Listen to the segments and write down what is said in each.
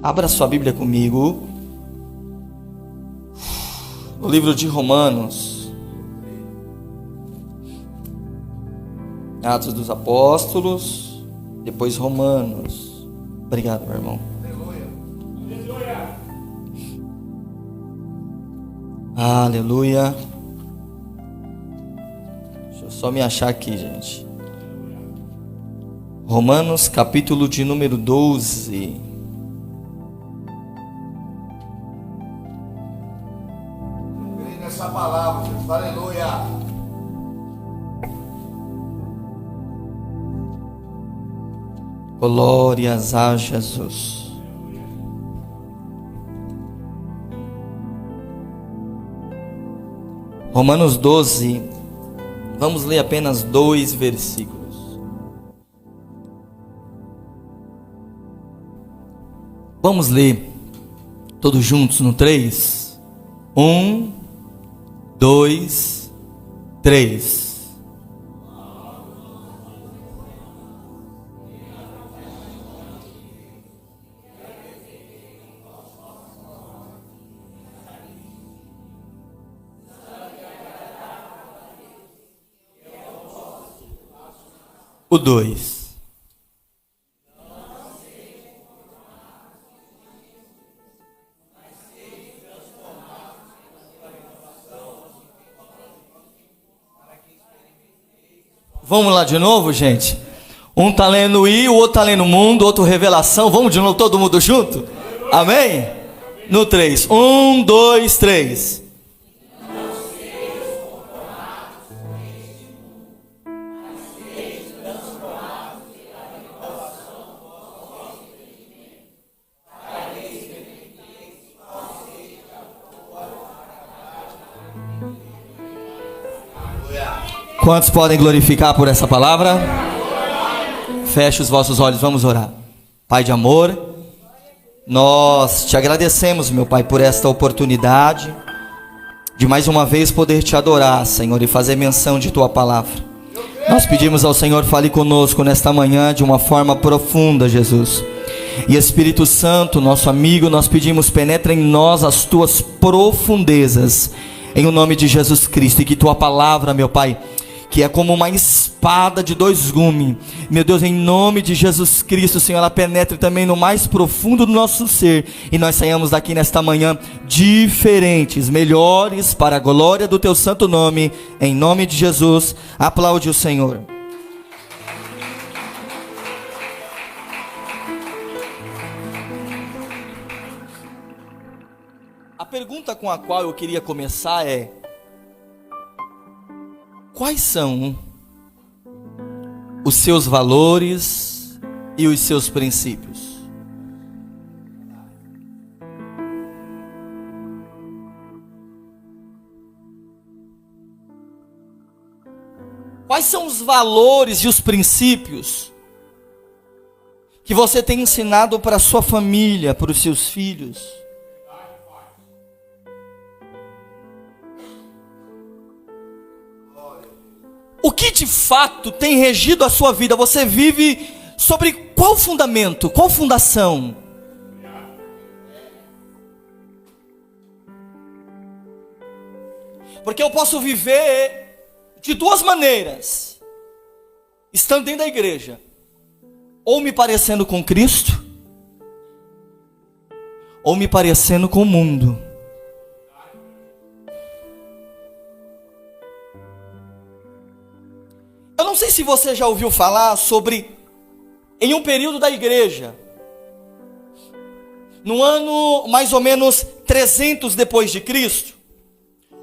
Abra sua Bíblia comigo no livro de Romanos, Atos dos Apóstolos, depois Romanos. Obrigado, meu irmão. Aleluia. Deixa eu só me achar aqui, gente. Romanos, capítulo de número 12. Creio nessa palavra, Jesus. Aleluia. Glórias a Jesus. Romanos 12, vamos ler apenas 2 versículos. Vamos ler todos juntos no 3? 1, 2, 3. O 2. Vamos lá de novo, gente? Um tá lendo I, o outro tá lendo mundo, outro revelação. Vamos de novo, todo mundo junto? Amém? No 3. 1, 2, 3. Quantos podem glorificar por essa palavra? Feche os vossos olhos, vamos orar. Pai de amor, nós te agradecemos, meu Pai, por esta oportunidade de mais uma vez poder te adorar, Senhor, e fazer menção de tua palavra. Nós pedimos ao Senhor, fale conosco nesta manhã de uma forma profunda, Jesus. E Espírito Santo, nosso amigo, nós pedimos, penetra em nós as tuas profundezas, em o nome de Jesus Cristo, e que tua palavra, meu Pai, que é como uma espada de 2 gumes, meu Deus, em nome de Jesus Cristo, Senhor, ela penetre também no mais profundo do nosso ser, e nós saímos daqui nesta manhã diferentes, melhores, para a glória do teu santo nome, em nome de Jesus. Aplaude o Senhor. A pergunta com a qual eu queria começar é: quais são os seus valores e os seus princípios? Quais são os valores e os princípios que você tem ensinado para a sua família, para os seus filhos? O que de fato tem regido a sua vida? Você vive sobre qual fundamento, qual fundação? Porque eu posso viver de 2 maneiras, estando dentro da igreja, ou me parecendo com Cristo, ou me parecendo com o mundo. Eu não sei se você já ouviu falar sobre, em um período da igreja, no ano mais ou menos 300 depois de Cristo,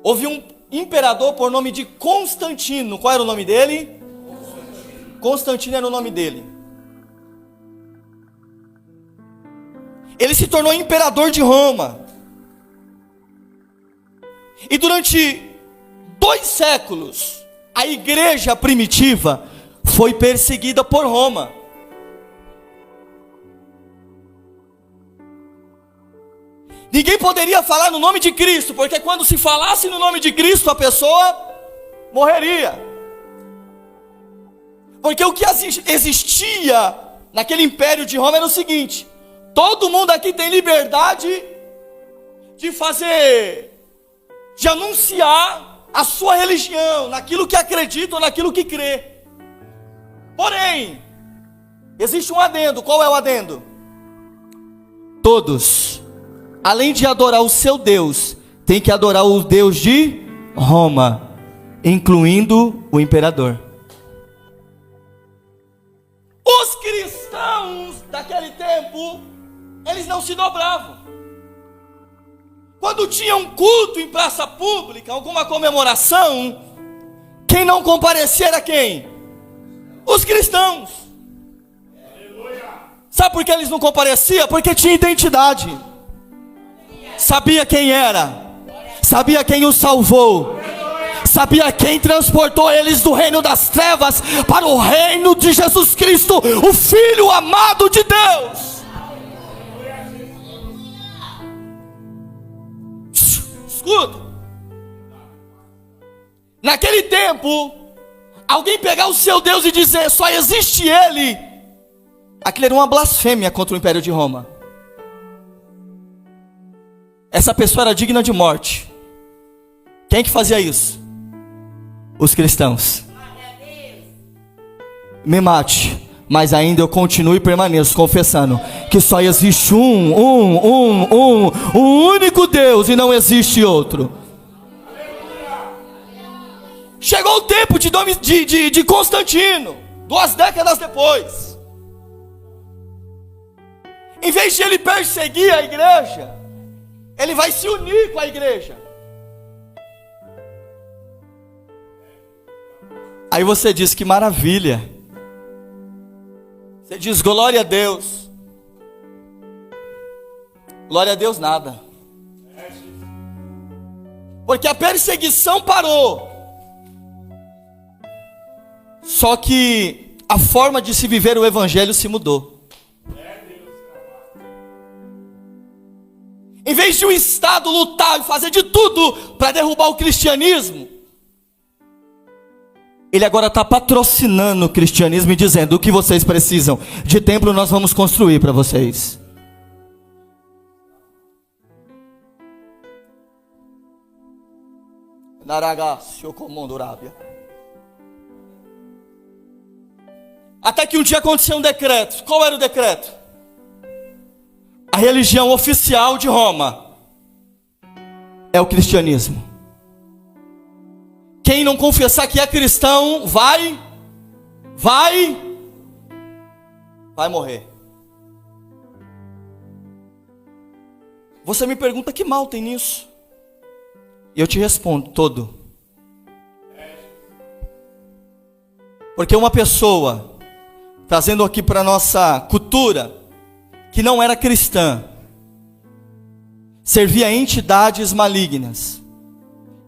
houve um imperador por nome de Constantino. Qual era o nome dele? Constantino era o nome dele. Ele se tornou imperador de Roma. E durante 2 séculos, a igreja primitiva foi perseguida por Roma. Ninguém poderia falar no nome de Cristo, porque quando se falasse no nome de Cristo, a pessoa morreria. Porque o que existia naquele império de Roma era o seguinte: Todo mundo aqui tem liberdade de fazer, de anunciar a sua religião, naquilo que acredita ou naquilo que crê. Porém, existe um adendo. Qual é o adendo? Todos, além de adorar o seu Deus, tem que adorar o Deus de Roma, incluindo o imperador. Os cristãos daquele tempo, eles não se dobravam. Quando tinha um culto em praça pública, alguma comemoração, quem não comparecia era quem? Os cristãos. Sabe por que eles não compareciam? Porque tinha identidade. Sabia quem era. Sabia quem os salvou. Sabia quem transportou eles do reino das trevas para o reino de Jesus Cristo, o Filho amado de Deus. Escuta. Naquele tempo, alguém pegar o seu Deus e dizer só existe Ele, aquilo era uma blasfêmia contra o Império de Roma. Essa pessoa era digna de morte. Quem que fazia isso? Os cristãos. Me mate, mas ainda eu continuo e permaneço confessando que só existe um único Deus e não existe outro. Chegou o tempo de Constantino, 2 décadas depois. Em vez de ele perseguir a igreja, ele vai se unir com a igreja. Aí você diz que maravilha. Você diz glória a Deus. Glória a Deus nada. Porque a perseguição parou. Só que a forma de se viver o evangelho se mudou. Em vez de o Estado lutar e fazer de tudo para derrubar o cristianismo, ele agora está patrocinando o cristianismo e dizendo: o que vocês precisam de templo nós vamos construir para vocês. Até que um dia aconteceu um decreto. Qual era o decreto? A religião oficial de Roma é o cristianismo. Quem não confessar que é cristão vai morrer. Você me pergunta que mal tem nisso? E eu te respondo: todo. Porque uma pessoa, trazendo aqui para a nossa cultura, que não era cristã, servia a entidades malignas.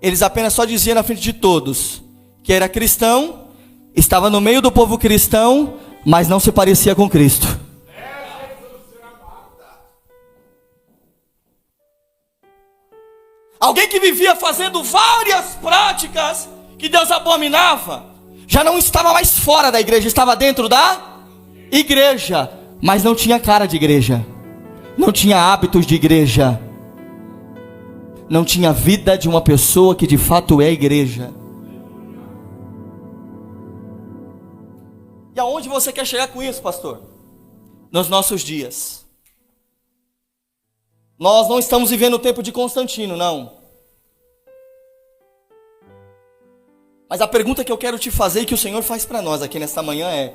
Eles apenas só diziam na frente de todos que era cristão, estava no meio do povo cristão, mas não se parecia com Cristo. Alguém que vivia fazendo várias práticas que Deus abominava, já não estava mais fora da igreja, estava dentro da igreja, mas não tinha cara de igreja, não tinha hábitos de igreja, não tinha vida de uma pessoa que de fato é igreja. E aonde você quer chegar com isso, pastor? Nos nossos dias. Nós não estamos vivendo o tempo de Constantino, não. Mas a pergunta que eu quero te fazer e que o Senhor faz para nós aqui nesta manhã é: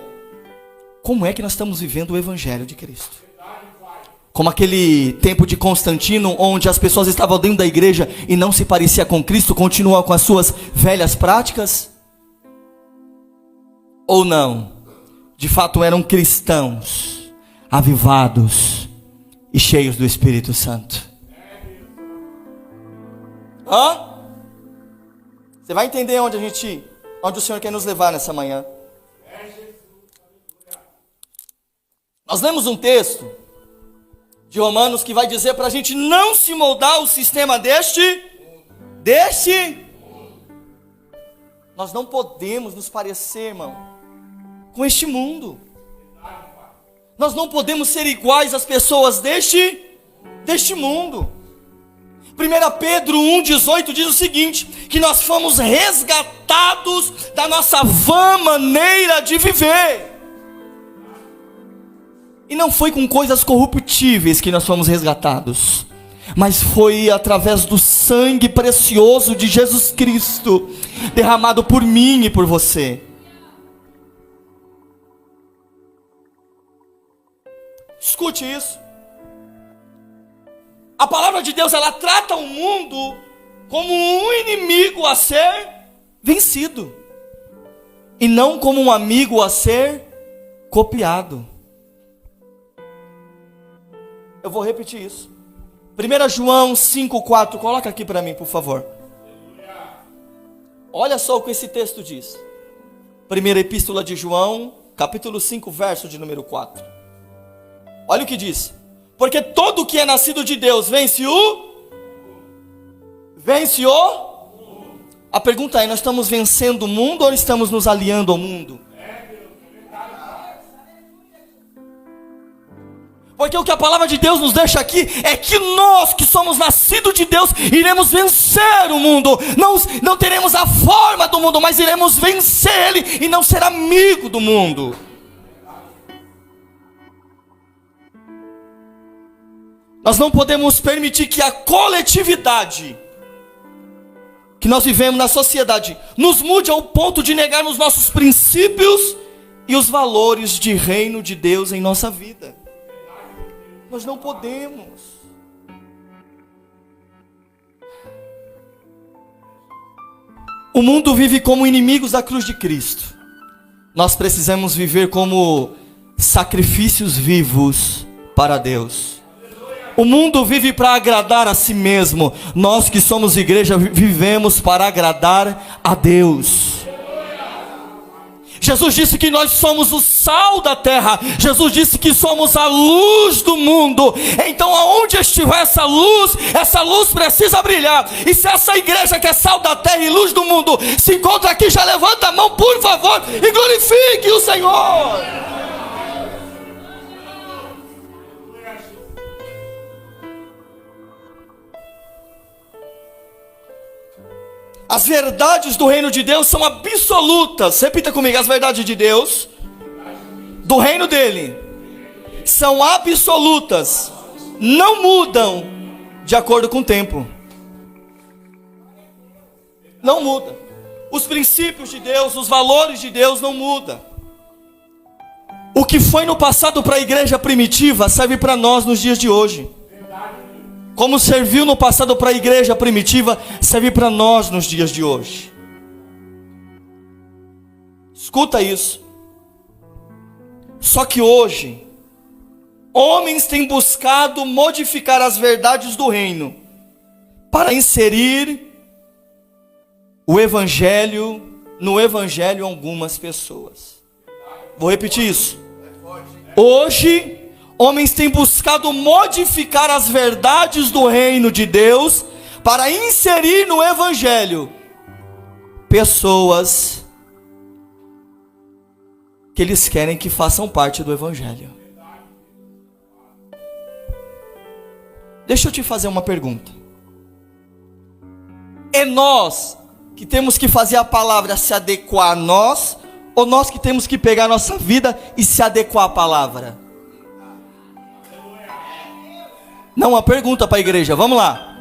como é que nós estamos vivendo o Evangelho de Cristo? Como aquele tempo de Constantino, onde as pessoas estavam dentro da igreja e não se parecia com Cristo, continuam com as suas velhas práticas? Ou não? De fato eram cristãos, avivados e cheios do Espírito Santo. Você vai entender onde o Senhor quer nos levar nessa manhã. Nós lemos um texto de Romanos que vai dizer para a gente não se moldar ao sistema deste. Nós não podemos nos parecer, irmão, com este mundo. Nós não podemos ser iguais às pessoas deste mundo. 1 Pedro 1,18 diz o seguinte: que nós fomos resgatados da nossa vã maneira de viver. E não foi com coisas corruptíveis que nós fomos resgatados, mas foi através do sangue precioso de Jesus Cristo, derramado por mim e por você. Escute isso. A palavra de Deus, ela trata o mundo como um inimigo a ser vencido, e não como um amigo a ser copiado. Eu vou repetir isso. 1 João 5,4, coloca aqui para mim, por favor. Olha só o que esse texto diz. Primeira epístola de João, capítulo 5, verso de número 4. Olha o que diz: porque todo o que é nascido de Deus vence o... A pergunta é: nós estamos vencendo o mundo ou estamos nos aliando ao mundo? Porque o que a palavra de Deus nos deixa aqui é que nós que somos nascidos de Deus iremos vencer o mundo. Não teremos a forma do mundo, mas iremos vencer ele e não ser amigo do mundo. Nós não podemos permitir que a coletividade que nós vivemos na sociedade nos mude ao ponto de negarmos nossos princípios e os valores de reino de Deus em nossa vida. Nós não podemos. O mundo vive como inimigos da cruz de Cristo. Nós precisamos viver como sacrifícios vivos para Deus. O mundo vive para agradar a si mesmo. Nós que somos igreja vivemos para agradar a Deus. Jesus disse que nós somos o sal da terra. Jesus disse que somos a luz do mundo. Então aonde estiver essa luz precisa brilhar. E se essa igreja que é sal da terra e luz do mundo se encontra aqui, já levanta a mão, por favor, e glorifique o Senhor. As verdades do reino de Deus são absolutas. Repita comigo: as verdades de Deus, do reino dele, são absolutas, não mudam de acordo com o tempo. Não muda. Os princípios de Deus, os valores de Deus não mudam. O que foi no passado para a igreja primitiva serve para nós nos dias de hoje. Como serviu no passado para a igreja primitiva, serve para nós nos dias de hoje. Escuta isso. Só que hoje, homens têm buscado modificar as verdades do reino para inserir o evangelho no evangelho algumas pessoas. Vou repetir isso. Hoje, homens têm buscado modificar as verdades do reino de Deus para inserir no evangelho pessoas que eles querem que façam parte do evangelho. Deixa eu te fazer uma pergunta. É nós que temos que fazer a palavra se adequar a nós, ou nós que temos que pegar a nossa vida e se adequar à palavra? Não, uma pergunta para a igreja, vamos lá.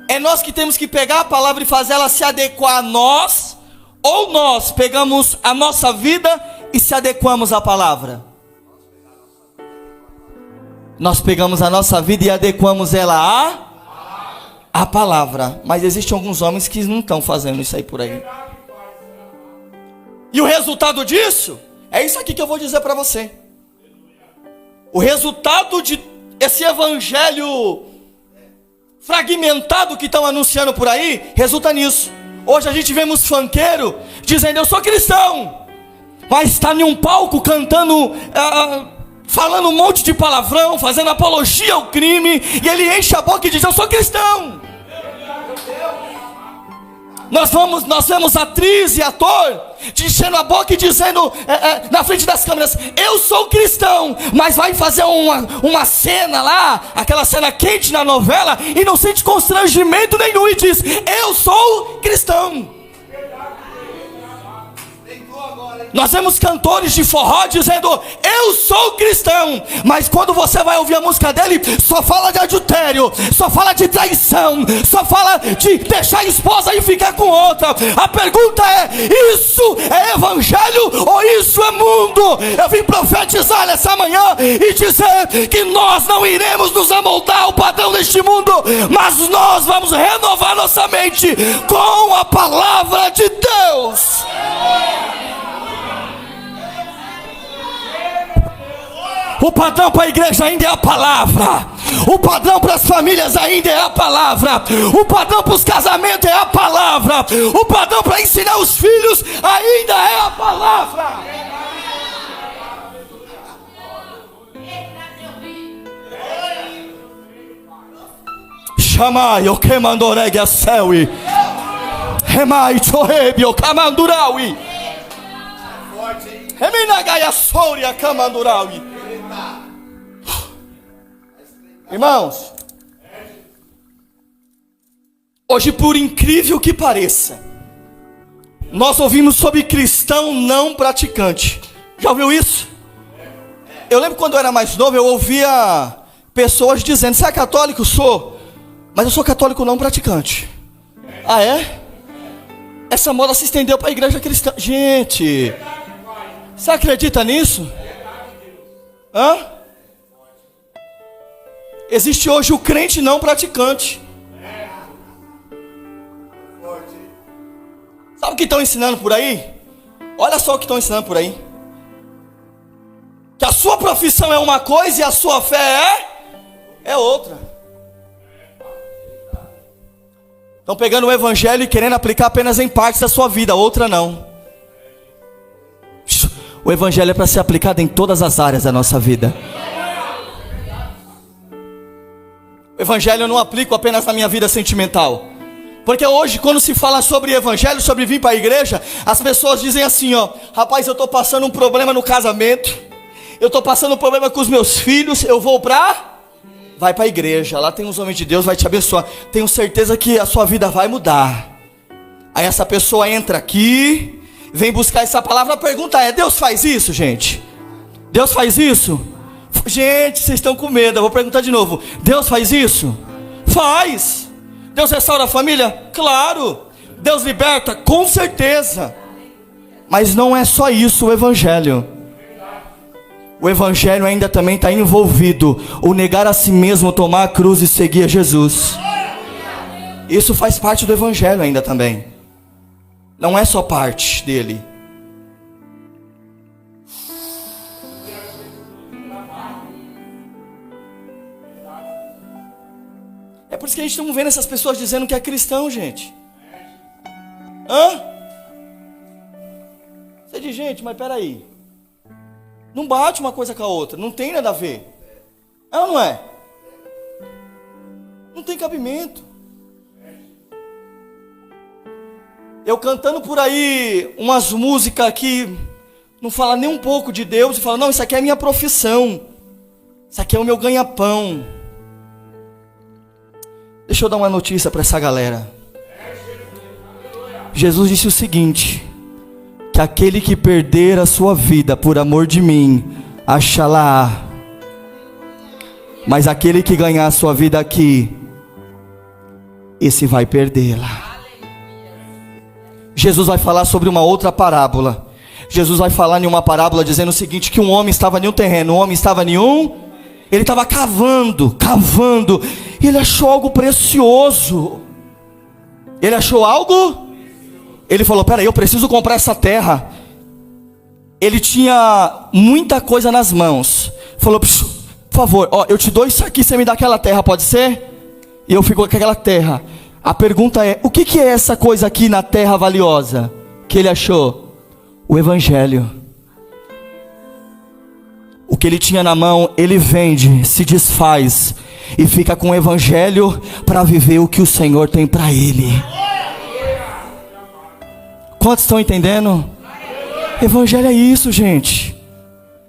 É nós que temos que pegar a palavra e fazer ela se adequar a nós, ou nós pegamos a nossa vida e se adequamos à palavra? Nós pegamos a nossa vida e adequamos ela à palavra. Mas existem alguns homens que não estão fazendo isso aí por aí. E o resultado disso é isso aqui que eu vou dizer para você. O resultado de esse evangelho fragmentado que estão anunciando por aí, resulta nisso. Hoje a gente vemos funkeiro dizendo: eu sou cristão, mas está em um palco cantando, falando um monte de palavrão, fazendo apologia ao crime, e ele enche a boca e diz: eu sou cristão. Nós vemos atriz e ator enchendo a boca e dizendo na frente das câmeras: eu sou cristão, mas vai fazer uma cena lá, aquela cena quente na novela, e não sente constrangimento nenhum e diz: eu sou cristão. Nós vemos cantores de forró dizendo: eu sou cristão, mas quando você vai ouvir a música dele, só fala de adultério, só fala de traição, só fala de deixar a esposa e ficar com outra. A pergunta é: isso é evangelho ou isso é mundo? Eu vim profetizar nessa manhã e dizer que nós não iremos nos amoldar ao padrão deste mundo, mas nós vamos renovar nossa mente com a palavra de Deus. O padrão para a igreja ainda é a palavra. O padrão para as famílias ainda é a palavra. O padrão para os casamentos é a palavra. O padrão para ensinar os filhos ainda é a palavra. Chamai o que mandou a céu. Remai chorebe o camanduraui. Reminagaia soria camanduraui. Irmãos, hoje, por incrível que pareça, nós ouvimos sobre cristão não praticante. Já ouviu isso? Eu lembro quando eu era mais novo, eu ouvia pessoas dizendo: você é católico? Sou, mas eu sou católico não praticante. Ah, é? Essa moda se estendeu para a igreja cristã. Gente, você acredita nisso? Hã? Existe hoje o crente não praticante. Sabe o que estão ensinando por aí? Olha só o que estão ensinando por aí: que a sua profissão é uma coisa e a sua fé é outra. Estão pegando o evangelho e querendo aplicar apenas em partes da sua vida, outra não. O evangelho é para ser aplicado em todas as áreas da nossa vida. O evangelho eu não aplico apenas na minha vida sentimental. Porque hoje, quando se fala sobre evangelho, sobre vir para a igreja, as pessoas dizem assim: ó, rapaz, eu estou passando um problema no casamento, eu estou passando um problema com os meus filhos, eu vou vai para a igreja, lá tem uns homens de Deus, vai te abençoar, tenho certeza que a sua vida vai mudar. Aí essa pessoa entra aqui, vem buscar essa palavra. A pergunta é: Deus faz isso, gente? Deus faz isso? Gente, vocês estão com medo, eu vou perguntar de novo: Deus faz isso? Faz. Deus restaura a família? Claro. Deus liberta? Com certeza. Mas não é só isso o evangelho. O evangelho ainda também está envolvido o negar a si mesmo, tomar a cruz e seguir a Jesus. Isso faz parte do evangelho ainda também. Não é só parte dele. É por isso que a gente não vê essas pessoas dizendo que é cristão, gente. Hã? Você diz: gente, mas peraí, não bate uma coisa com a outra, não tem nada a ver. É ou não é? Não tem cabimento. Eu cantando por aí umas músicas que não fala nem um pouco de Deus e fala: não, isso aqui é a minha profissão, isso aqui é o meu ganha-pão. Deixa eu dar uma notícia para essa galera. Jesus disse o seguinte: que aquele que perder a sua vida por amor de mim, achará. Mas aquele que ganhar a sua vida aqui, esse vai perdê-la. Jesus vai falar sobre uma outra parábola. Jesus vai falar em uma parábola dizendo o seguinte: que um homem estava em um terreno, ele estava cavando, e ele achou algo precioso. Ele achou algo? Ele falou: peraí, eu preciso comprar essa terra. Ele tinha muita coisa nas mãos. Falou: por favor, ó, eu te dou isso aqui, você me dá aquela terra, pode ser? E eu fico com aquela terra. A pergunta é: o que é essa coisa aqui na terra valiosa que ele achou? O evangelho. O que ele tinha na mão, ele vende, se desfaz e fica com o evangelho para viver o que o Senhor tem para ele. Quantos estão entendendo? Evangelho é isso, gente.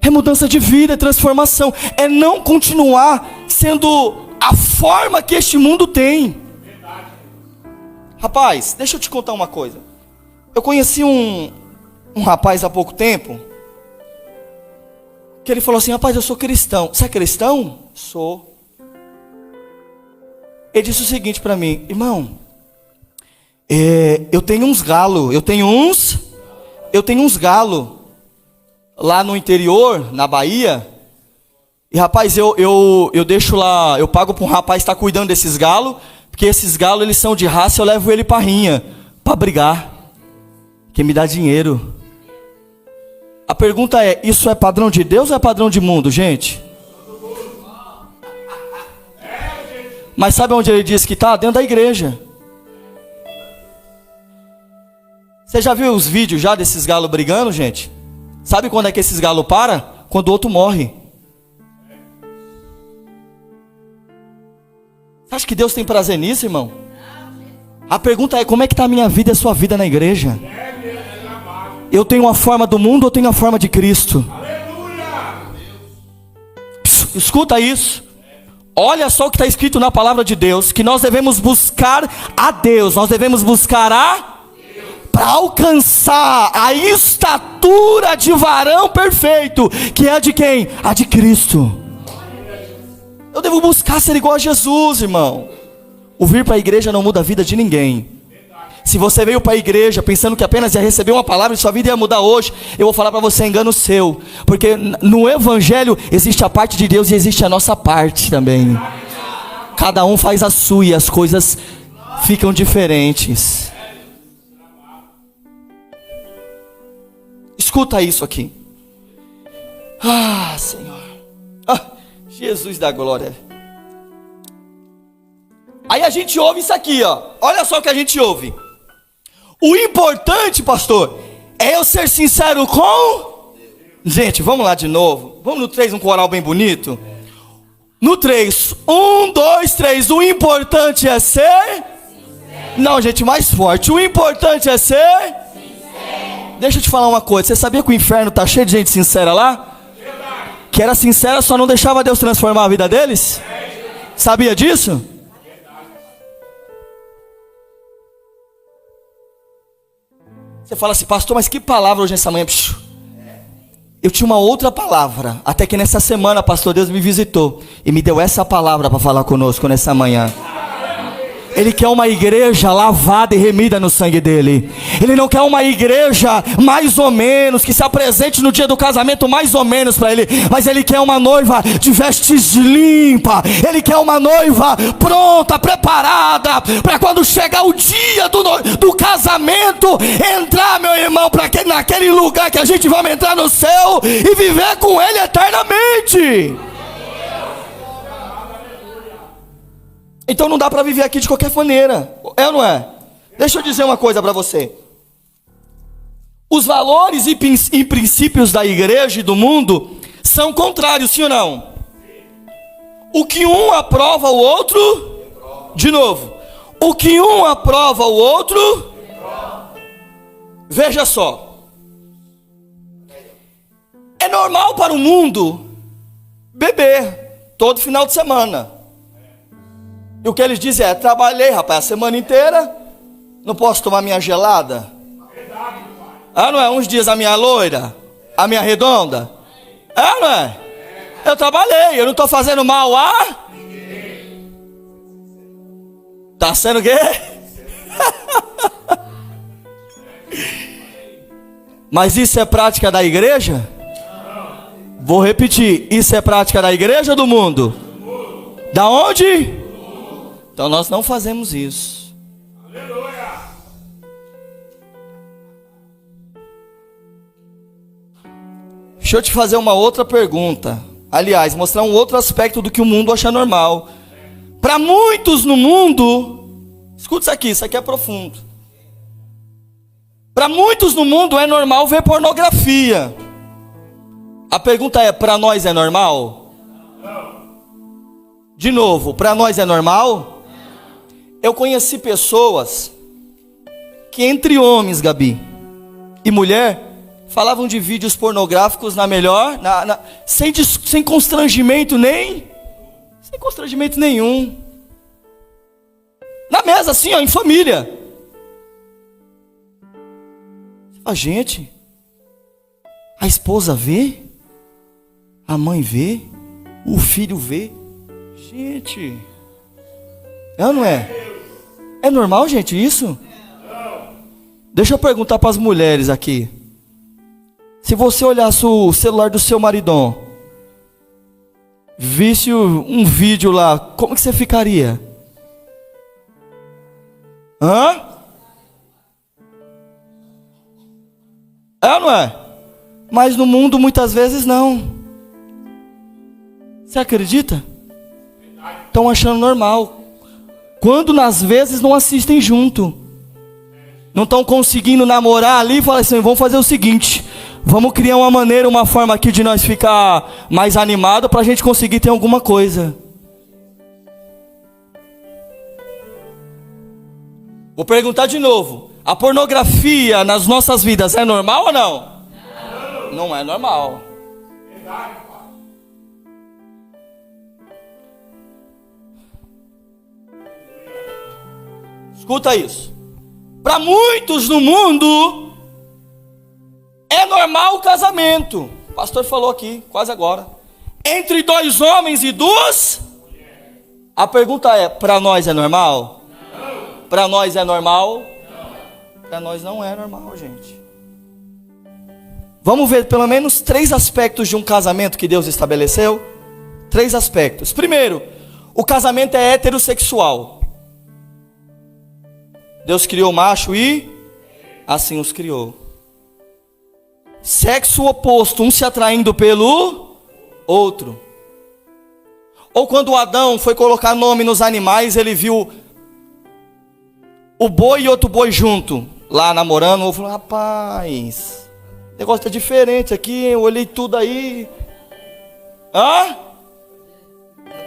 É mudança de vida, é transformação. É não continuar sendo a forma que este mundo tem. Rapaz, deixa eu te contar uma coisa. Eu conheci um rapaz há pouco tempo, que ele falou assim: rapaz, eu sou cristão. Você é cristão? Sou. Ele disse o seguinte para mim: irmão, eu tenho uns galos, eu tenho uns galos lá no interior, na Bahia. E rapaz, eu deixo lá, eu pago para um rapaz estar cuidando desses galos, porque esses galos eles são de raça, eu levo ele para rinha, para brigar, que me dá dinheiro. A pergunta é: isso é padrão de Deus ou é padrão de mundo, gente? Mas sabe onde ele disse que está? Dentro da igreja. Você já viu os vídeos já desses galos brigando, gente? Sabe quando é que esses galos param? Quando o outro morre. Você acha que Deus tem prazer nisso, irmão? A pergunta é: como é que está a minha vida e a sua vida na igreja? Eu tenho a forma do mundo ou tenho a forma de Cristo? Escuta isso. Olha só o que está escrito na palavra de Deus, que nós devemos buscar a Deus, nós devemos buscar para alcançar a estatura de varão perfeito, que é a de quem? A de Cristo. Eu devo buscar ser igual a Jesus, irmão. O vir para a igreja não muda a vida de ninguém. Se você veio para a igreja pensando que apenas ia receber uma palavra e sua vida ia mudar hoje, eu vou falar para você: engano seu. Porque no evangelho existe a parte de Deus e existe a nossa parte também. Cada um faz a sua e as coisas ficam diferentes. Escuta isso aqui. Ah, Senhor. Ah, Jesus da glória. Aí a gente ouve isso aqui, ó. Olha só o que a gente ouve. O importante, pastor, é eu ser sincero com... Gente, vamos lá de novo. Vamos no 3, um coral bem bonito. No 3, 1, 2, 3. O importante é ser... Sincero. Não, gente, mais forte. O importante é ser... Sincero. Deixa eu te falar uma coisa. Você sabia que o inferno tá cheio de gente sincera lá? Verdade. Que era sincera, só não deixava Deus transformar a vida deles? Sabia disso? Você fala assim: pastor, mas que palavra hoje nessa manhã? Eu tinha uma outra palavra, até que nessa semana, pastor, Deus me visitou e me deu essa palavra para falar conosco nessa manhã. Ele quer uma igreja lavada e remida no sangue dele. Ele não quer uma igreja mais ou menos, que se apresente no dia do casamento mais ou menos para ele. Mas ele quer uma noiva de vestes limpa. Ele quer uma noiva pronta, preparada, para quando chegar o dia do casamento, entrar, meu irmão, naquele lugar que a gente vai entrar no céu e viver com ele eternamente. Então não dá para viver aqui de qualquer maneira, é ou não é? Deixa eu dizer uma coisa para você. Os valores e princípios da igreja e do mundo são contrários, sim ou não? O que um aprova o outro, de novo, o que um aprova o outro, veja só. É normal para o mundo beber todo final de semana. E o que eles dizem é: trabalhei, rapaz, a semana inteira, não posso tomar minha gelada? Ah, não é? Uns dias a minha loira, a minha redonda. É, não é? Eu trabalhei, eu não estou fazendo mal a... Tá sendo o quê? Mas isso é prática da igreja? Vou repetir: isso é prática da igreja ou do mundo? Da onde? Então nós não fazemos isso. Aleluia. Deixa eu te fazer uma outra pergunta. Aliás, mostrar um outro aspecto do que o mundo acha normal. Para muitos no mundo, escuta isso aqui é profundo. Para muitos no mundo é normal ver pornografia. A pergunta é: para nós é normal? De novo, para nós é normal? Eu conheci pessoas que entre homens, Gabi, e mulher falavam de vídeos pornográficos na melhor, sem constrangimento sem constrangimento nenhum. Na mesa assim, ó, em família. A gente, a esposa vê, a mãe vê, o filho vê. Gente, é ou não é? É normal, gente, isso? Deixa eu perguntar para as mulheres aqui. Se você olhasse o celular do seu maridão, visse um vídeo lá, como que você ficaria? Hã? É ou não é? Mas no mundo muitas vezes não. Você acredita? Estão achando normal. Quando nas vezes não assistem junto. Não estão conseguindo namorar ali e falam assim, vamos fazer o seguinte, vamos criar uma maneira, uma forma aqui de nós ficar mais animado para a gente conseguir ter alguma coisa. Vou perguntar de novo. A pornografia nas nossas vidas é normal ou não? Não é normal. Escuta isso. Para muitos no mundo é normal o casamento. O pastor falou aqui, quase agora. Entre dois homens e duas. A pergunta é, para nós é normal? Para nós é normal? Para nós não é normal, gente. Vamos ver pelo menos 3 aspectos de um casamento que Deus estabeleceu. 3 aspectos. Primeiro, o casamento é heterossexual. Deus criou macho e assim os criou. Sexo oposto, um se atraindo pelo outro. Ou quando Adão foi colocar nome nos animais, ele viu o boi e outro boi junto, lá namorando. Eu falei, rapaz, o negócio tá diferente aqui, eu olhei tudo aí. Hã?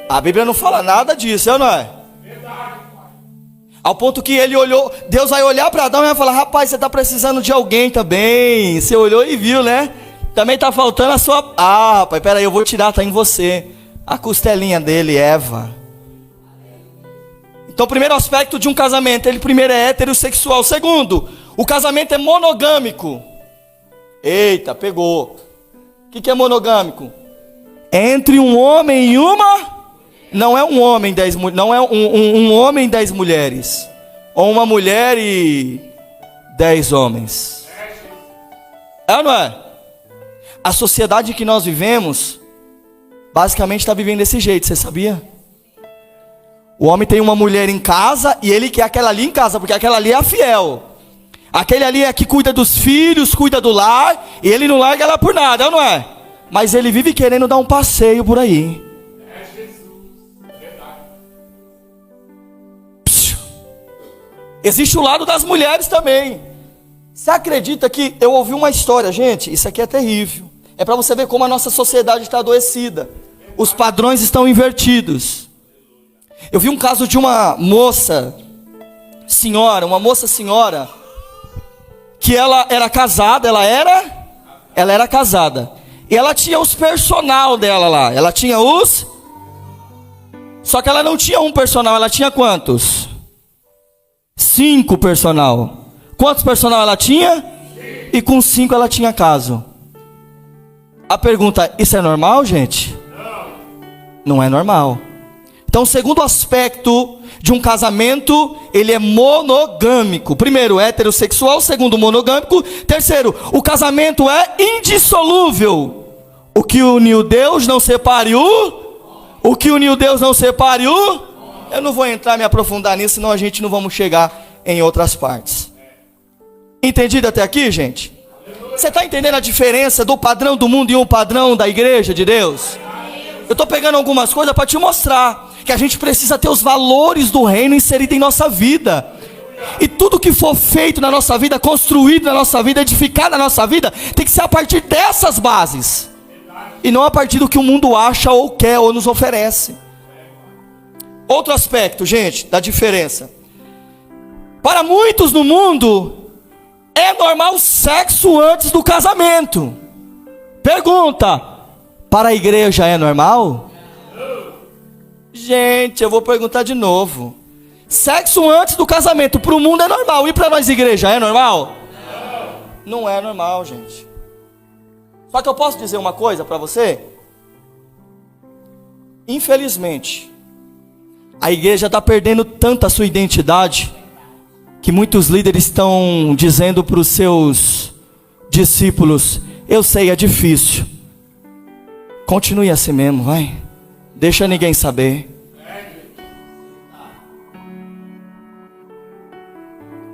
A Bíblia não fala nada disso, é ou não é? Ao ponto que ele olhou, Deus vai olhar para Adão e vai falar, rapaz, você está precisando de alguém também. Você olhou e viu, né? Também está faltando a sua... Ah, rapaz, peraí, eu vou tirar, tá em você. A costelinha dele, Eva. Então, o primeiro aspecto de um casamento, ele primeiro é heterossexual. Segundo, o casamento é monogâmico. Eita, pegou. O que é monogâmico? Entre um homem e uma... Não é um homem, 10 mulheres, não é um homem e 10 mulheres, ou uma mulher e 10 homens. É ou não é? A sociedade que nós vivemos, basicamente está vivendo desse jeito, você sabia? O homem tem uma mulher em casa e ele quer aquela ali em casa, porque aquela ali é a fiel. Aquele ali é que cuida dos filhos, cuida do lar, e ele não larga ela por nada, é ou não é? Mas ele vive querendo dar um passeio por aí. Existe o lado das mulheres também. Você acredita que eu ouvi uma história, gente? Isso aqui é terrível. É para você ver como a nossa sociedade está adoecida. Os padrões estão invertidos. Eu vi um caso de uma moça senhora, que ela era casada, ela era casada. E ela tinha os personal dela lá. Ela tinha os... Só que ela não tinha um personal, ela tinha quantos? 5 personal. Quantos personal ela tinha? E com 5 ela tinha caso. A pergunta, isso é normal, gente? Não é normal. Então, o segundo aspecto de um casamento, ele é monogâmico. Primeiro, heterossexual. Segundo, monogâmico. Terceiro, o casamento é indissolúvel. O que uniu Deus não separe o que uniu Deus não separe Eu não vou entrar me aprofundar nisso, senão a gente não vamos chegar em outras partes. Entendido até aqui, gente? Você está entendendo a diferença do padrão do mundo e o padrão da igreja de Deus? Eu estou pegando algumas coisas para te mostrar que a gente precisa ter os valores do reino inseridos em nossa vida. E tudo que for feito na nossa vida, construído na nossa vida, edificado na nossa vida, tem que ser a partir dessas bases. E não a partir do que o mundo acha ou quer ou nos oferece. Outro aspecto, gente, da diferença. Para muitos no mundo, É normal sexo antes do casamento? Pergunta: para a igreja é normal? Gente, eu vou perguntar de novo. Sexo antes do casamento para o mundo é normal, e para nós igreja é normal? Não é normal, gente. Só que eu posso dizer uma coisa para você? Infelizmente, a igreja está perdendo tanto a sua identidade, que muitos líderes estão dizendo para os seus discípulos: eu sei, é difícil, continue assim mesmo, vai, deixa ninguém saber.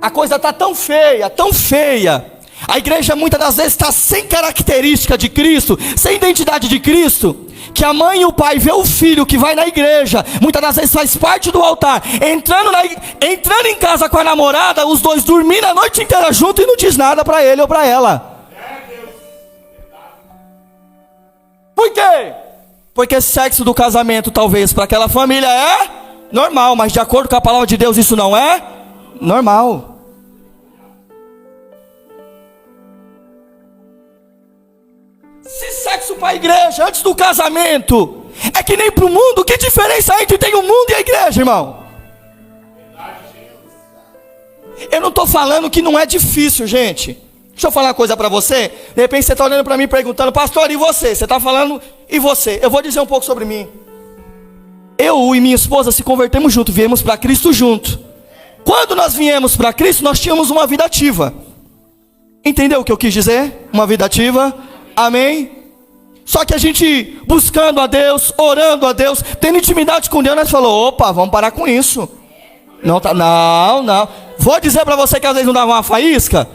A coisa está tão feia, tão feia. A igreja muitas das vezes está sem característica de Cristo, sem identidade de Cristo, que a mãe e o pai vê o filho que vai na igreja, muitas das vezes faz parte do altar, entrando em casa com a namorada, os dois dormindo a noite inteira junto e não diz nada para ele ou para ela. Por quê? Porque sexo do casamento talvez para aquela família é normal, mas de acordo com a palavra de Deus isso não é normal. Se sexo para a igreja antes do casamento é que nem para o mundo, que diferença entre tem o mundo e a igreja, irmão? Eu não estou falando que não é difícil, gente. Deixa eu falar uma coisa para você. De repente você está olhando para mim perguntando: pastor, e você? Você está falando, e você? Eu vou dizer um pouco sobre mim. Eu e minha esposa se convertemos junto, viemos para Cristo junto. Quando nós viemos para Cristo, nós tínhamos uma vida ativa. Entendeu o que eu quis dizer? Uma vida ativa. Amém? Só que a gente buscando a Deus, orando a Deus, tendo intimidade com Deus, nós falou: opa, vamos parar com isso. Não, não. Vou dizer para você que às vezes não dava uma faísca.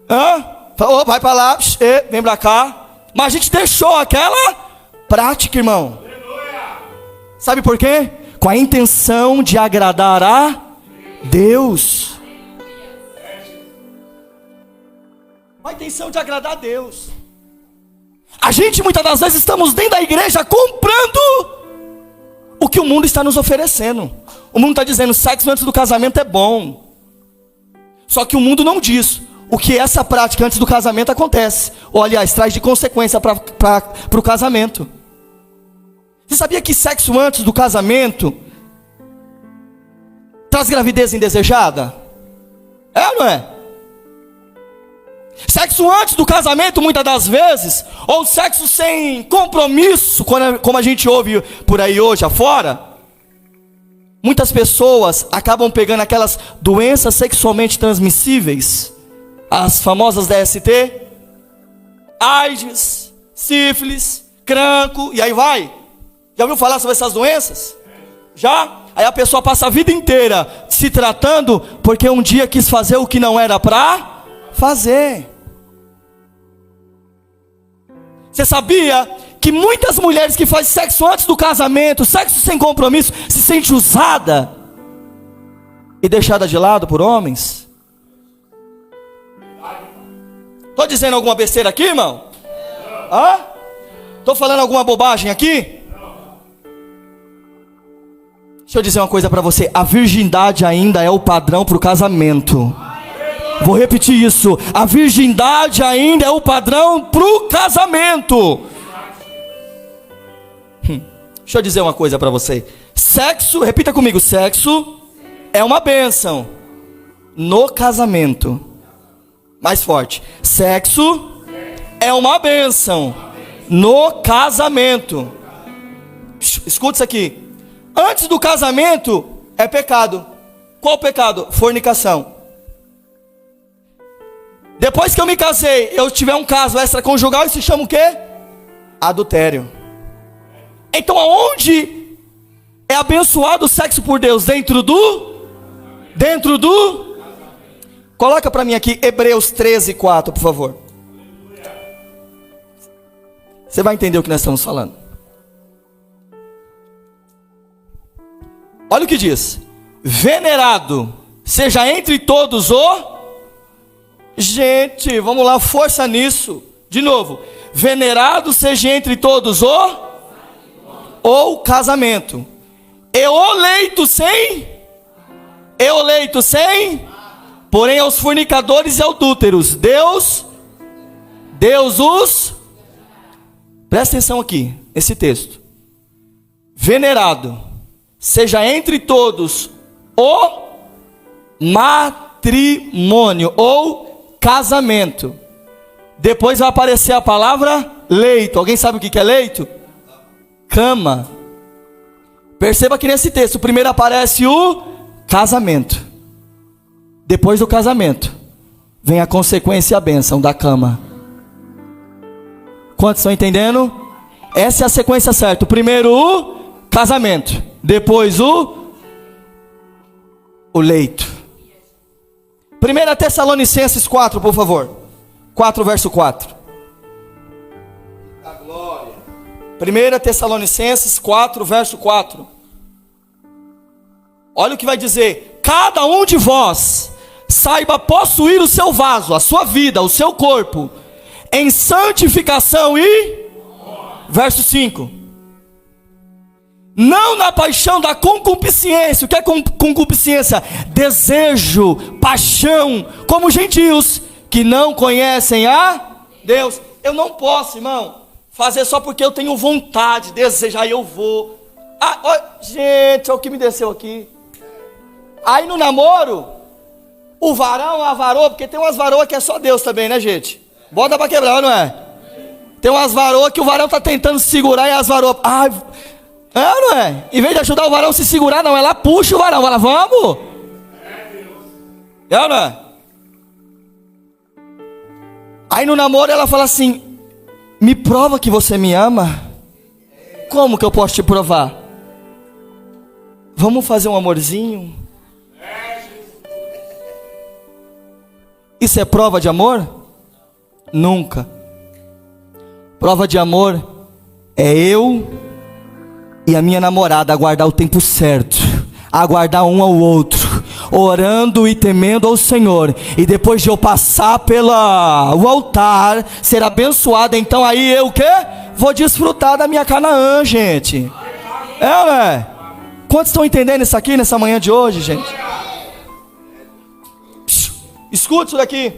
Oh, vai para lá, vem para cá. Mas a gente deixou aquela prática, irmão. Sabe por quê? Com a intenção de agradar a Deus. Com a intenção de agradar a Deus. A gente muitas das vezes estamos dentro da igreja comprando o que o mundo está nos oferecendo. O mundo está dizendo: sexo antes do casamento é bom. Só que o mundo não diz o que essa prática antes do casamento acontece, ou aliás, traz de consequência para o casamento. Você sabia que sexo antes do casamento traz gravidez indesejada? É ou não é? Sexo antes do casamento, muitas das vezes, ou sexo sem compromisso, como a gente ouve por aí hoje afora, muitas pessoas acabam pegando aquelas doenças sexualmente transmissíveis, as famosas DST, AIDS, sífilis, cranco, e aí vai. Já ouviu falar sobre essas doenças? Já? Aí a pessoa passa a vida inteira se tratando porque um dia quis fazer o que não era para fazer. Você sabia que muitas mulheres que fazem sexo antes do casamento, sexo sem compromisso, se sente usada e deixada de lado por homens? Estou dizendo alguma besteira aqui, irmão? Estou falando alguma bobagem aqui? Deixa eu dizer uma coisa para você: a virgindade ainda é o padrão para o casamento. Vou repetir isso: a virgindade ainda é o padrão para o casamento. Deixa eu dizer uma coisa para você: sexo, repita comigo, sexo é uma bênção no casamento. Mais forte: sexo é uma bênção no casamento. Escuta isso aqui: antes do casamento é pecado. Qual pecado? Fornicação. Depois que eu me casei, eu tiver um caso extraconjugal, isso se chama o quê? Adultério. Então aonde é abençoado o sexo por Deus? Dentro do coloca para mim aqui Hebreus 13:4, por favor. Você vai entender o que nós estamos falando. Olha o que diz: venerado seja entre todos o... Gente, vamos lá, força nisso. De novo: venerado seja entre todos o casamento. E o leito sem Porém aos fornicadores e adúlteros, Deus os... Presta atenção aqui, esse texto. Venerado, seja entre todos o matrimônio ou casamento. Depois vai aparecer a palavra leito. Alguém sabe o que é leito? Cama. Perceba que nesse texto, primeiro aparece o casamento. Depois do casamento, vem a consequência e a bênção da cama. Quantos estão entendendo? Essa é a sequência certa. Primeiro o casamento. Depois o leito. 1 Tessalonicenses 4, por favor. 4, verso 4. A glória. 1 Tessalonicenses 4, verso 4. Olha o que vai dizer. Cada um de vós saiba possuir o seu vaso, a sua vida, o seu corpo, em santificação e... Verso 5. Não na paixão da concupiscência. O que é concupiscência? Desejo, paixão, como gentios que não conhecem a Deus. Eu não posso, irmão, fazer só porque eu tenho vontade, desejar, e eu vou. Gente, olha o que me desceu aqui. Aí no namoro, o varão, a varoa, porque tem umas varoas que é só Deus também, né, gente? Bota pra quebrar, não é? Tem umas varoas que o varão tá tentando se segurar e as varoas... não é? Em vez de ajudar o varão a se segurar, não, ela puxa o varão, fala, vamos? Não é? Aí no namoro ela fala assim, me prova que você me ama. Como que eu posso te provar? Vamos fazer um amorzinho? Isso é prova de amor? Nunca. Prova de amor é eu e a minha namorada aguardar o tempo certo, aguardar um ao outro, orando e temendo ao Senhor, e depois de eu passar pelo altar, ser abençoado, então aí eu o quê? Vou desfrutar da minha Canaã, gente. Né? Quantos estão entendendo isso aqui nessa manhã de hoje, gente? Escuta isso daqui.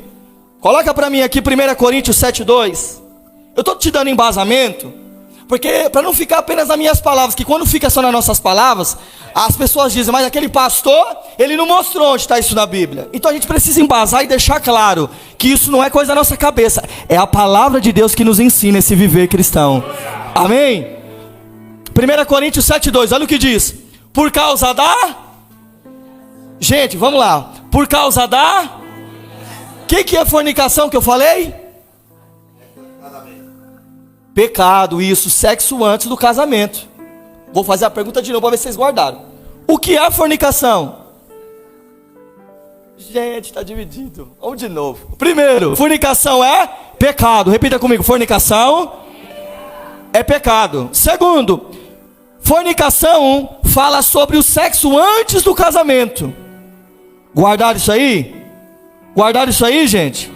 Coloca para mim aqui 1 Coríntios 7:2. Eu estou te dando embasamento, porque para não ficar apenas nas minhas palavras, que quando fica só nas nossas palavras, as pessoas dizem, mas aquele pastor, ele não mostrou onde está isso na Bíblia. Então a gente precisa embasar e deixar claro que isso não é coisa da nossa cabeça, é a palavra de Deus que nos ensina esse viver cristão. Amém? 1 Coríntios 7:2, olha o que diz. Por causa da... Gente, vamos lá. Por causa da... O que é fornicação que eu falei? Pecado, isso, sexo antes do casamento. Vou fazer a pergunta de novo para ver se vocês guardaram. O que é fornicação? Gente, está dividido. Vamos de novo. Primeiro, fornicação é pecado. Repita comigo, fornicação é pecado. Segundo, fornicação fala sobre o sexo antes do casamento. Guardaram isso aí? Guardaram isso aí, gente?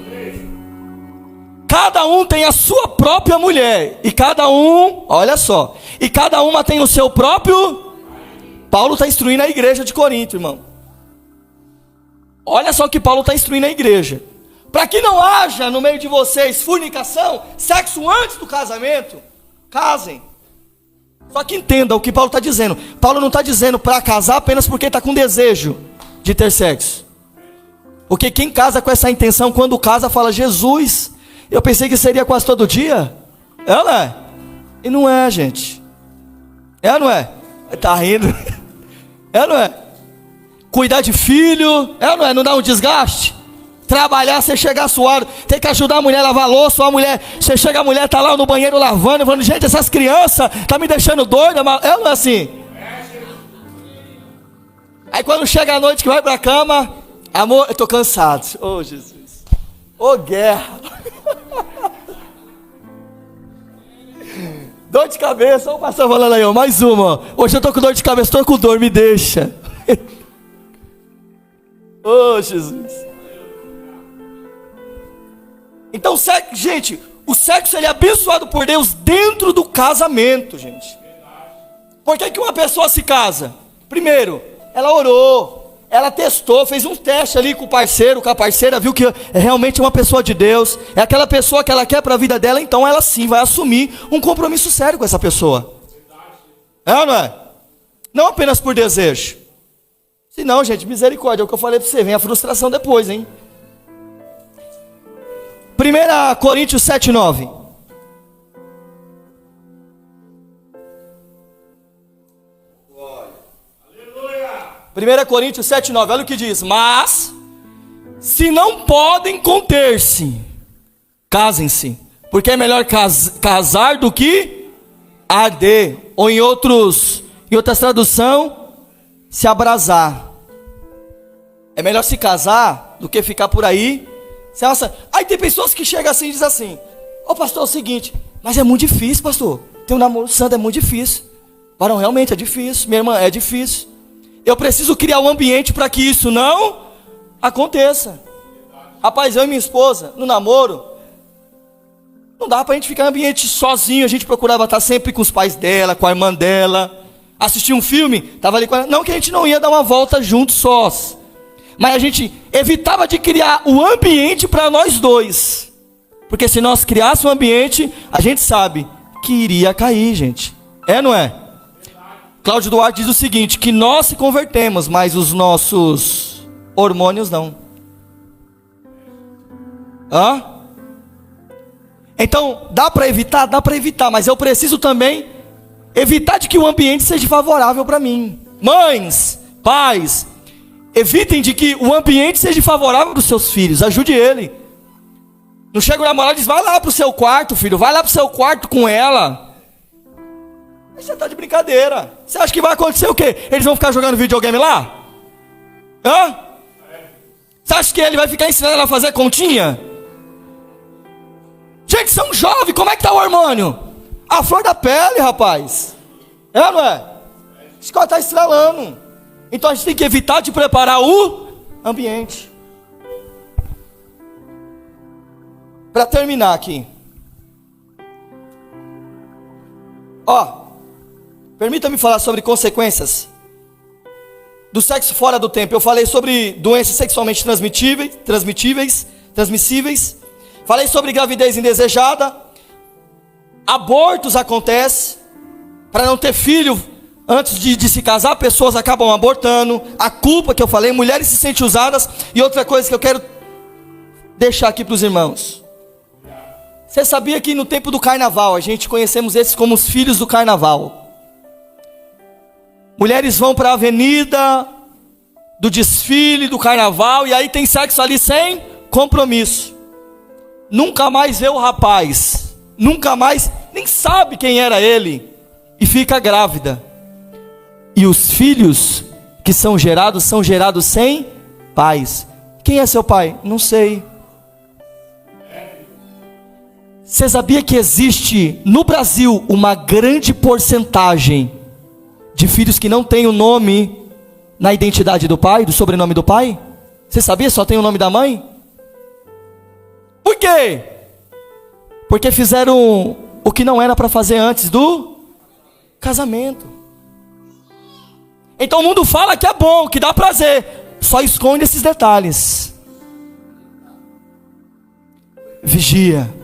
Cada um tem a sua própria mulher. E cada um, olha só. E cada uma tem o seu próprio... Paulo está instruindo a igreja de Corinto, irmão. Olha só o que Paulo está instruindo a igreja. Para que não haja no meio de vocês fornicação, sexo antes do casamento, casem. Só que entenda o que Paulo está dizendo. Paulo não está dizendo para casar apenas porque está com desejo de ter sexo. Porque quem casa com essa intenção, quando casa, fala, Jesus, eu pensei que seria quase todo dia. É ou não é? E não é, gente. É ou não é? Tá rindo. É ou não é? Cuidar de filho, é ou não é? Não dá um desgaste? Trabalhar, você chegar suado, tem que ajudar a mulher a lavar a louça, ou a mulher, você chega, a mulher tá lá no banheiro lavando, falando, gente, essas crianças tá me deixando doida, mas é ou não é assim? Aí quando chega a noite que vai pra cama, amor, eu tô cansado. Oh, Jesus. Oh, guerra. Dor de cabeça, olha o pastor falando aí, ó, mais uma. Hoje eu tô com dor de cabeça, tô com dor, me deixa. Oh, Jesus. Então, gente, o sexo ele é abençoado por Deus dentro do casamento, gente. Por que uma pessoa se casa? Primeiro, ela orou, ela testou, fez um teste ali com o parceiro, com a parceira, viu que é realmente uma pessoa de Deus, é aquela pessoa que ela quer para a vida dela, então ela sim vai assumir um compromisso sério com essa pessoa. É ou não é? Não apenas por desejo. Se não, gente, misericórdia, é o que eu falei para você, vem a frustração depois, hein? 1 Coríntios 7:9. 1 Coríntios 7:9, olha o que diz: mas, se não podem conter-se, casem-se, porque é melhor casar do que arder, ou em outras traduções, se abrasar. É melhor se casar do que ficar por aí. Aí tem pessoas que chegam assim e dizem assim: ô pastor, é o seguinte, mas é muito difícil, pastor, ter um namoro santo é muito difícil. Varão, realmente é difícil, minha irmã, é difícil. Eu preciso criar um ambiente para que isso não aconteça. Rapaz, eu e minha esposa, no namoro, não dá para a gente ficar em ambiente sozinho. A gente procurava estar sempre com os pais dela, com a irmã dela. Assistir um filme, estava ali com ela. Não que a gente não ia dar uma volta juntos sós, mas a gente evitava de criar o ambiente para nós dois. Porque se nós criássemos um ambiente, a gente sabe que iria cair, gente. É, não é? Cláudio Duarte diz o seguinte, que nós se convertemos, mas os nossos hormônios não. Hã? Então, dá para evitar? Dá para evitar, mas eu preciso também evitar de que o ambiente seja favorável para mim. Mães, pais, evitem de que o ambiente seja favorável para os seus filhos, ajude ele. Não chega o namorado e diz: vai lá para o seu quarto, filho, vai lá para o seu quarto com ela. Aí você está de brincadeira. Você acha que vai acontecer o quê? Eles vão ficar jogando videogame lá? Hã? Você acha que ele vai ficar ensinando ela a fazer continha? Gente, são jovens, como é que está o hormônio? A flor da pele, rapaz. É ou não é? Esse cara está estrelando. Então a gente tem que evitar de preparar o ambiente. Para terminar aqui. Permita-me falar sobre consequências do sexo fora do tempo. Eu falei sobre doenças sexualmente transmissíveis. Falei sobre gravidez indesejada. Abortos acontecem. Para não ter filho antes de se casar, pessoas acabam abortando. A culpa que eu falei, mulheres se sentem usadas. E outra coisa que eu quero deixar aqui para os irmãos. Você sabia que no tempo do carnaval, a gente conhecemos esses como os filhos do carnaval. Mulheres vão para a avenida do desfile, do carnaval, e aí tem sexo ali sem compromisso. Nunca mais vê o rapaz, nunca mais, nem sabe quem era ele, e fica grávida. E os filhos que são gerados sem pais. Quem é seu pai? Não sei. Você sabia que existe no Brasil uma grande porcentagem de filhos que não tem o nome na identidade do pai, do sobrenome do pai? Você sabia? Só tem o nome da mãe? Por quê? Porque fizeram o que não era para fazer antes do casamento. Então o mundo fala que é bom, que dá prazer, só esconde esses detalhes. Vigia.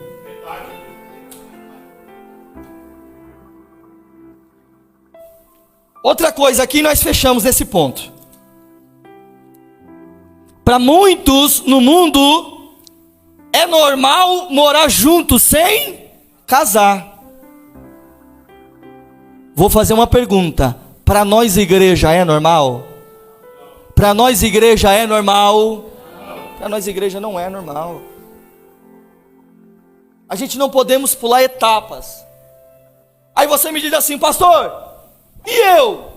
Outra coisa aqui, nós fechamos nesse ponto. Para muitos no mundo é normal morar juntos sem casar. Vou fazer uma pergunta. Para nós igreja é normal? Para nós igreja é normal? Para nós igreja não é normal. A gente não podemos pular etapas. Aí você me diz assim: pastor, e eu,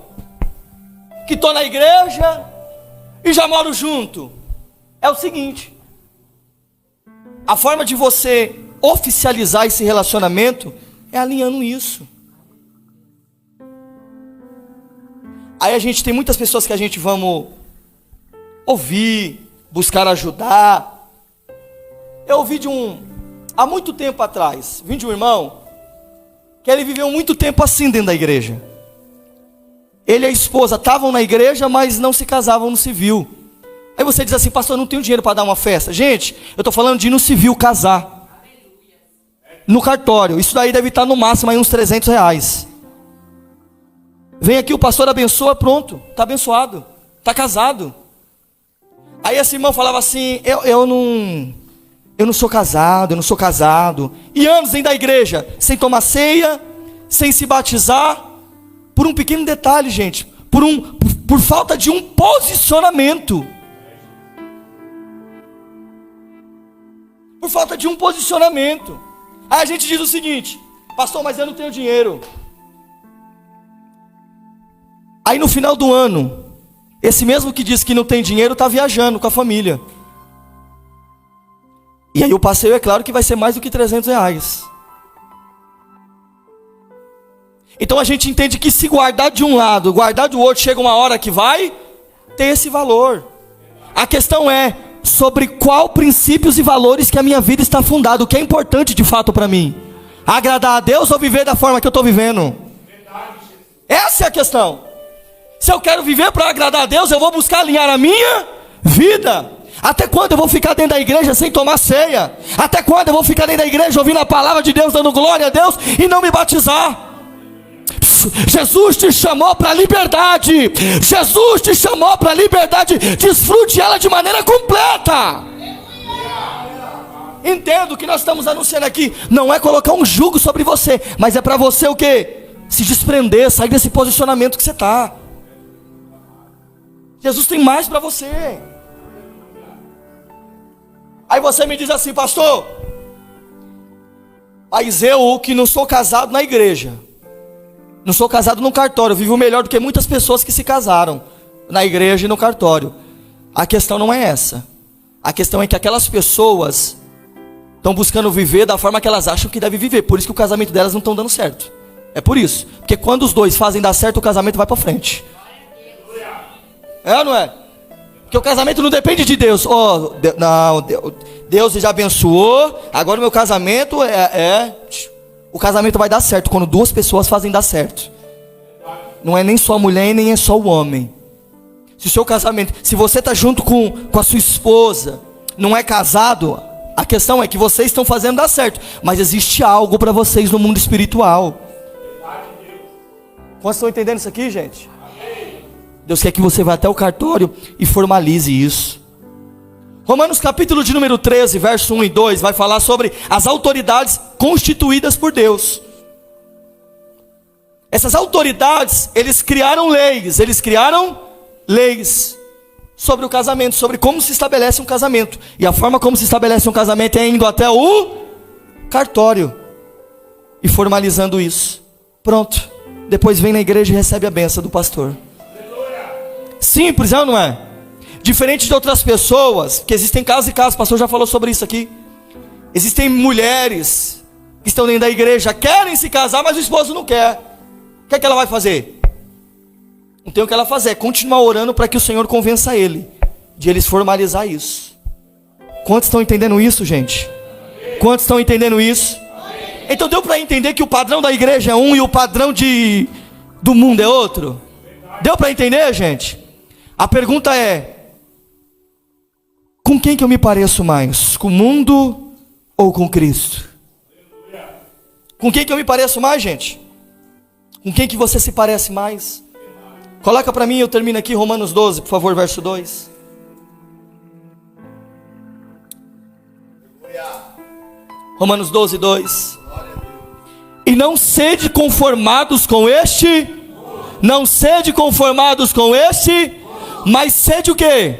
que estou na igreja e já moro junto? É o seguinte: a forma de você oficializar esse relacionamento é alinhando isso. Aí a gente tem muitas pessoas que a gente vamos ouvir, buscar ajudar. Eu ouvi há muito tempo atrás, vim de um irmão, que ele viveu muito tempo assim dentro da igreja. ele e a esposa estavam na igreja, mas não se casavam no civil. Aí você diz assim, pastor, eu não tenho dinheiro para dar uma festa. Gente, eu estou falando de ir no civil casar. No cartório. Isso daí deve estar no máximo aí uns R$300. Vem aqui, o pastor abençoa, pronto. Está abençoado. Está casado. Aí esse irmão falava assim, eu não sou casado. E anos dentro da igreja, sem tomar ceia, sem se batizar. Por um pequeno detalhe, gente. Por falta de um posicionamento. Por falta de um posicionamento. Aí a gente diz o seguinte, pastor, mas eu não tenho dinheiro. Aí no final do ano, esse mesmo que diz que não tem dinheiro está viajando com a família. E aí o passeio é claro que vai ser mais do que R$300. Então a gente entende que se guardar de um lado, guardar do outro, chega uma hora que vai ter esse valor. A questão é sobre qual princípios e valores que a minha vida está fundada, o que é importante de fato para mim. Agradar a Deus ou viver da forma que eu estou vivendo? Essa é a questão. Se eu quero viver para agradar a Deus, eu vou buscar alinhar a minha vida. Até quando eu vou ficar dentro da igreja sem tomar ceia? Até quando eu vou ficar dentro da igreja ouvindo a palavra de Deus, dando glória a Deus e não me batizar? Jesus te chamou para a liberdade. Jesus te chamou para a liberdade. Desfrute ela de maneira completa. Entendo que nós estamos anunciando aqui. Não é colocar um jugo sobre você, mas é para você o quê? Se desprender, sair desse posicionamento que você está. Jesus tem mais para você. Aí você me diz assim, pastor, mas eu que não sou casado na igreja, não sou casado no cartório, vivo melhor do que muitas pessoas que se casaram na igreja e no cartório. A questão não é essa. A questão é que aquelas pessoas estão buscando viver da forma que elas acham que devem viver. Por isso que o casamento delas não está dando certo. É por isso. Porque quando os dois fazem dar certo, o casamento vai para frente. É ou não é? Porque o casamento não depende de Deus. Deus já abençoou, agora o meu casamento o casamento vai dar certo quando duas pessoas fazem dar certo. Não é nem só a mulher e nem é só o homem. Se o seu casamento, se você está junto com a sua esposa, não é casado, a questão é que vocês estão fazendo dar certo, mas existe algo para vocês no mundo espiritual. Vocês estão entendendo isso aqui, gente? Deus quer que você vá até o cartório e formalize isso. Romanos capítulo de número 13, verso 1 e 2, vai falar sobre as autoridades constituídas por Deus. Essas autoridades, eles criaram leis sobre o casamento, sobre como se estabelece um casamento. E a forma como se estabelece um casamento é indo até o cartório e formalizando isso. Pronto, depois vem na igreja e recebe a bênção do pastor. Simples, não é? Diferente de outras pessoas, que existem casos e casos, o pastor já falou sobre isso aqui. Existem mulheres que estão dentro da igreja, querem se casar, mas o esposo não quer. O que é que ela vai fazer? Não tem o que ela fazer, é continuar orando para que o Senhor convença ele de eles formalizar isso. Quantos estão entendendo isso, gente? Quantos estão entendendo isso? Então deu para entender que o padrão da igreja é um e o padrão do mundo é outro? Deu para entender, gente? A pergunta é: com quem que eu me pareço mais? Com o mundo ou com Cristo? Com quem que eu me pareço mais, gente? Com quem que você se parece mais? Coloca para mim, eu termino aqui, Romanos 12, por favor, verso 2. Romanos 12, 2. E não sede conformados com este, mas sede o quê?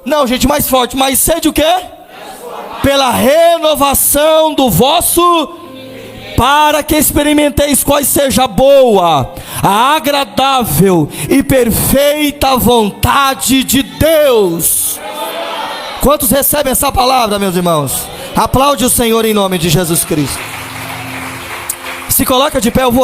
Não, gente, mais forte, mas sede o quê? Pela renovação do vosso, para que experimenteis qual seja a boa, a agradável e perfeita vontade de Deus. Quantos recebem essa palavra, meus irmãos? Aplaude o Senhor em nome de Jesus Cristo. Se coloca de pé, eu vou